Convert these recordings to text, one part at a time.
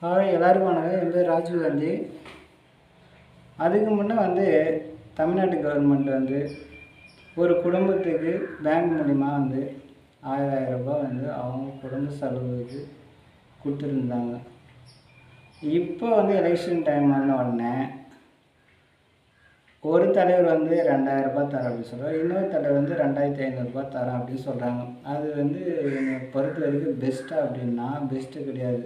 Hi எல்லாருக்கும் வணக்கம். என் பேர் ராஜீவ் காந்தி. அதுக்கு முன்னே தமிழ்நாட்டு கவர்மெண்ட் ஒரு குடும்பத்துக்கு பேங்க் மூலிமா 1000 ரூபாய் அவங்க குடும்ப செலவுக்கு கொடுத்துருந்தாங்க. இப்போ எலெக்ஷன் டைம் வந்த உடனே ஒரு தலைவர் 2000 ரூபாய் தரேன் அப்படின்னு சொல்கிறார், இன்னொரு தலைவர் 2500 ரூபாய் தரேன் அப்படின்னு சொல்கிறாங்க. அது என்னை பொறுத்த வரைக்கும் பெஸ்ட்டாக அப்படின்னா பெஸ்ட்டு கிடையாது.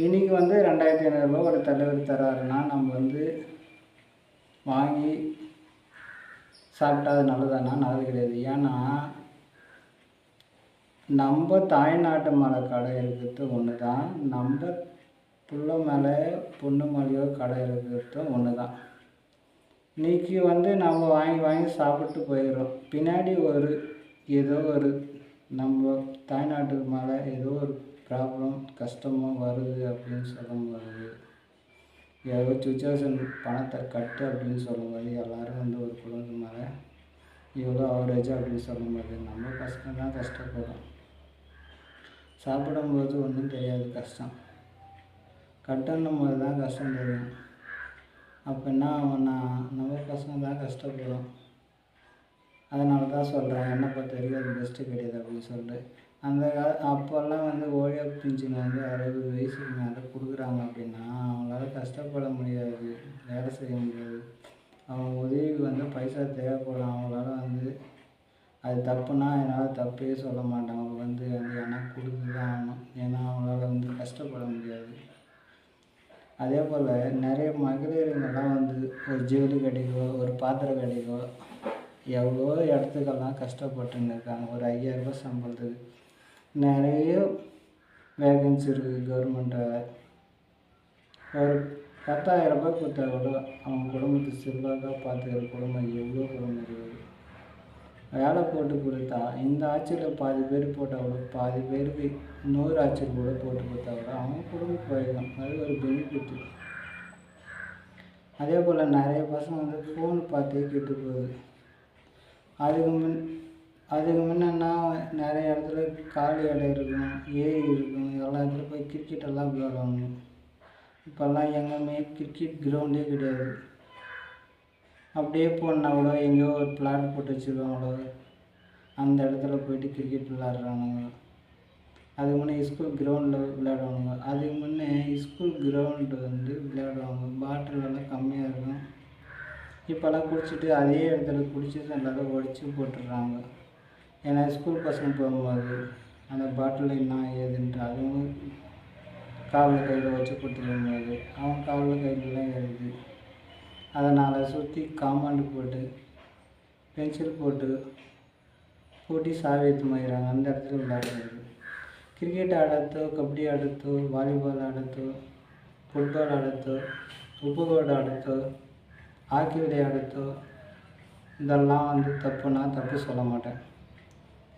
இன்றைக்கி 2500 ரூபா ஒரு தலைவர் தராருன்னா நம்ம வாங்கி சாப்பிட்டா அது நல்லதானா? நல்லது கிடையாது. ஏன்னா நம்ம தாய்நாட்டு மேலே கடை இருக்கிறது ஒன்று தான், நம்ம புள்ள மேலே பொண்ணு மேலேயோ கடை இருக்கிறது ஒன்று தான். இன்றைக்கி நம்ம வாங்கி சாப்பிட்டு போயிடுறோம். பின்னாடி ஏதோ ஒரு நம்ம தாய்நாட்டுக்கு மேலே ஏதோ ஒரு ப்ராப்ளம் கஷ்டமோ வருது அப்படின்னு சொல்லும்போது, ஏதோ சுச்சுவேஷன் பணத்தை கட்டு அப்படின்னு சொல்லும்போது எல்லோரும் ஒரு குடும்பத்து மேலே இவ்வளோ ஆவரேஜ் அப்படின்னு சொல்லும்போது நம்ம பசங்க தான் கஷ்டப்படும். சாப்பிடும்போது ஒன்றும் தெரியாது கஷ்டம், கட்டணும் போது தான் கஷ்டம் தெரியும். அப்படின்னா நம்ம பசங்க தான் கஷ்டப்படும். அதனால தான் சொல்கிறேன், என்னை பொறுத்த வரைக்கும் அது பெஸ்ட்டு கிடையாது அப்படின்னு சொல்லிட்டு. அப்போல்லாம் ஓய்வு பென்ஷன் 60 வயசுக்கு மேலே கொடுக்குறாங்க அப்படின்னா அவங்களால கஷ்டப்பட முடியாது, வேலை செய்ய முடியாது. அவங்க உதவிக்கு பைசா தேவைப்படும். அவங்களால அது தப்புனா என்னால் தப்பே சொல்ல மாட்டாங்க. அவங்க ஏன்னா கொடுத்து தான் ஆகணும். ஏன்னா அவங்களால கஷ்டப்பட முடியாது. அதே போல் நிறைய மகளிருங்கெல்லாம் ஒரு ஜவுளி கடைக்கோ ஒரு பாத்திர கடைக்கோ எவ்வளோ இடத்துக்கெல்லாம் கஷ்டப்பட்டுன்னு இருக்காங்க. ஒரு 5000 ரூபாய் சம்பளத்துக்கு நிறைய வேகன்சி இருக்குது கவர்மெண்ட்டால். ஒரு 10,000 ரூபாய் கொடுத்தா கூட அவங்க குடும்பத்தை செல்வாக்காக பார்த்துக்கிற குடும்பம் எவ்வளோ குடும்பம் இருக்குது. வேலை போட்டு கொடுத்தா இந்த ஆட்சியில் பாதி பேர் போட்டால் கூட பாதி பேருக்கு இன்னொரு ஆட்சியில் கூட போட்டு கொடுத்தா கூட அவங்க குடும்பம் போயிடும். அது ஒரு பெனிஃபிட்டு. அதே போல் நிறைய பசங்க ஃபோன் பார்த்தே கெட்டு போகுது. அதுக்கு முன்னா நிறைய இடத்துல காலி இடம் இருக்கும், ஏரி இருக்கும், எல்லா இடத்துல போய் கிரிக்கெட்டெல்லாம் விளையாடுவாங்க. இப்போல்லாம் எங்கேயுமே கிரிக்கெட் கிரவுண்டே கிடையாது. அப்படியே போனா கூட எங்கேயோ ஒரு பிளாட் போட்டு வச்சுருக்காங்களோ அந்த இடத்துல போய்ட்டு கிரிக்கெட் விளையாடுறானுங்க. அதுக்கு முன்னே ஸ்கூல் கிரவுண்டில் விளையாடுவானுங்க. அதுக்கு முன்னே ஸ்கூல் கிரவுண்டு விளையாடுவாங்க. பாட்டிலெல்லாம் கம்மியாக இருக்கும். இப்போல்லாம் குடிச்சிட்டு அதே இடத்துல குடிச்சிட்டு எல்லாரும் உடச்சி போட்டுடுறாங்க. ஏன்னா ஸ்கூல் பசங்க போகும்போது அந்த பாட்டில் என்ன ஏதுன்ட்டு அதுவும் காலில் கையில் வச்சு கொடுத்துருக்கும்போது அவன் காலில் கையிலலாம் ஏறுது. அதனால் சுற்றி காம்பவுண்டு போட்டு பென்சில் போட்டு பூட்டி சாவி எடுத்து போயிடுறாங்க. அந்த இடத்துல விளையாடுறது. கிரிக்கெட் ஆடத்தோ, கபடி ஆடத்தோ, வாலிபால் ஆடத்தோ, ஃபுட்பால் ஆடத்தோ, உப்புக்கோடு ஆடத்தோ, ஹாக்கி விளையாடத்தோ இதெல்லாம் தப்புனா தப்பு சொல்ல மாட்டேன்.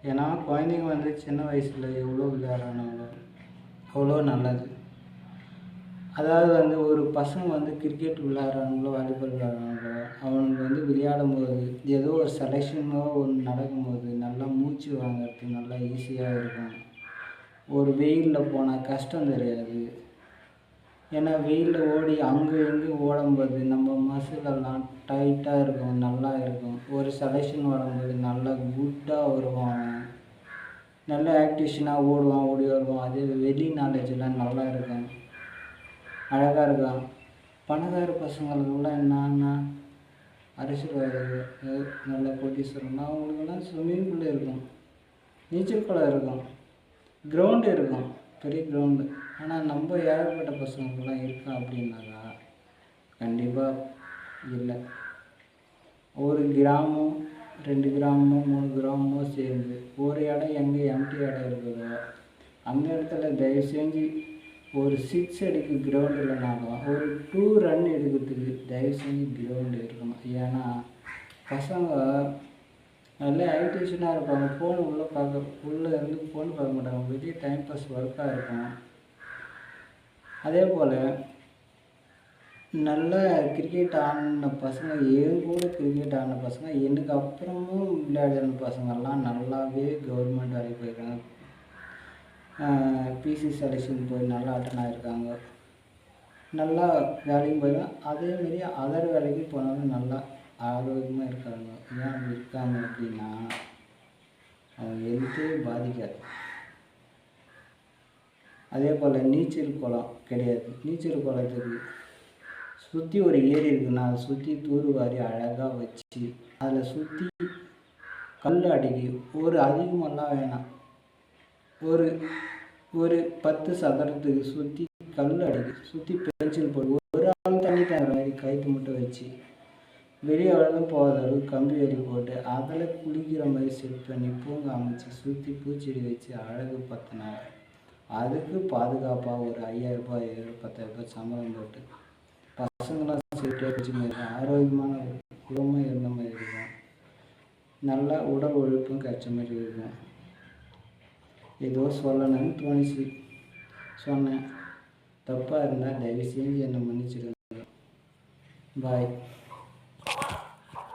ஏன்னா குழந்தைங்க சின்ன வயசில் எவ்வளோ விளையாடுறானுங்களோ அவ்வளோ நல்லது. அதாவது ஒரு பசங்க கிரிக்கெட் விளையாடுறாங்களோ வாலிபால் விளையாடுறாங்களோ அவங்க விளையாடும் போது ஏதோ ஒரு செலெக்ஷனோ ஒன்று நடக்கும்போது நல்லா மூச்சு வாங்கிறது நல்லா ஈஸியாக இருக்கும். ஒரு வெயிலில் போனால் கஷ்டம் தெரியாது. ஏன்னா வெயிலில் ஓடி அங்கே இங்கே ஓடும்போது நம்ம மசிலெல்லாம் டைட்டாக இருக்கும், நல்லா இருக்கும். ஒரு செலெக்ஷன் வரும்போது நல்லா குட்டாக வருவான், நல்ல ஆக்டிவேஷனாக ஓடுவான், ஓடி வருவான். அதே வெளி நாலேஜெலாம் நல்லா இருக்கும், அழகாக இருக்கும். பணக்கார பசங்களுக்குலாம் என்னன்னா அரசியல்வாதிகள் நல்ல கோட்டீஸ்வரம்னா அவங்களுக்கெல்லாம் ஸ்விம்மிங் பூல் இருக்கும், நீச்சல் குளம் இருக்கும், கிரவுண்டு இருக்கும், பெரிய கிரவுண்டு. ஆனால் நம்ம ஏகப்பட்ட பசங்களுக்கெல்லாம் இருக்கா அப்படின்னாக்கா கண்டிப்பாக இல்லை. ஒரு கிராமம் 2 கிராமமோ 3 கிராமமோ சேர்ந்து ஒரு இடம் எங்கே எம்டி இடம் இருக்குதோ அந்த இடத்துல தயவு செஞ்சு ஒரு 6 அடிக்கு கிரவுண்டு இல்லைனாலும் ஒரு 2 ரன் எடுக்கிறதுக்கு தயவு செஞ்சு கிரவுண்டு இருக்கணும். ஏன்னா பசங்க நல்ல ஆக்டிவேஷனாக இருப்பாங்க. ஃபோன் உள்ளே இருந்து ஃபோன் பார்க்க மாட்டாங்க, வெளியே டைம் பாஸ் ஒர்க்காக இருக்கும். அதே போல் நல்ல கிரிக்கெட் ஆடின பசங்க, என் கூட கிரிக்கெட் ஆடின பசங்க, எனக்கு அப்புறமும் விளையாடின பசங்கள்லாம் நல்லாவே கவர்மெண்ட் வேலைக்கு போயிருக்காங்க. பிசி செலெக்ஷன் போய் நல்லா அட்டன் ஆகிருக்காங்க. நல்லா வேலையும் போயிடும். அதேமாரி அதர் வேலைக்கு போனாலும் நல்லா ஆரோக்கியமாக இருக்காங்க. ஏன் அப்படி இருக்காங்க அப்படின்னா அவங்க ஹெல்த்தே பாதிக்காது. அதே போல் நீச்சல் குளம் கிடையாது. நீச்சல் குளத்துக்கு சுற்றி ஒரு ஏரி இருக்குன்னா அதை சுற்றி தூர்வாரி அழகாக வச்சு அதில் சுற்றி கல் அடிக்கி ஒரு அதிகமெல்லாம் வேணாம், ஒரு ஒரு 10 சதுரத்துக்கு சுற்றி கல் அடிக்கி சுற்றி பென்சில் போட்டு ஒரு ஆள் தண்ணி தாங்குற மாதிரி கயிற்று மட்டும் வச்சு வெளியே வரலும் போகாத அளவுக்கு கம்பி வேலி போட்டு அதில் குளிக்கிற மாதிரி செட் பண்ணி பூங்கா அமைச்சு சுற்றி பூச்செடி வச்சு அழகு பற்றினா அதுக்கு பாதுகாப்பாக ஒரு 5000 ரூபாய் 10,000 ரூபாய் சம்பளம் போட்டு பசங்களாம் சேஃப்டியாக வச்சு மாதிரி ஆரோக்கியமான ஒரு குடும்பம் இருந்த மாதிரி இருக்கும். நல்லா உடல் உழைப்பும் கிடைச்ச மாதிரி இருக்கும். ஏதோ சொல்லணும்னு தோணுச்சு, சொன்னேன். தப்பாக இருந்தால் தயவு செஞ்சு என்னை மன்னிச்சிடுங்க. பாய்.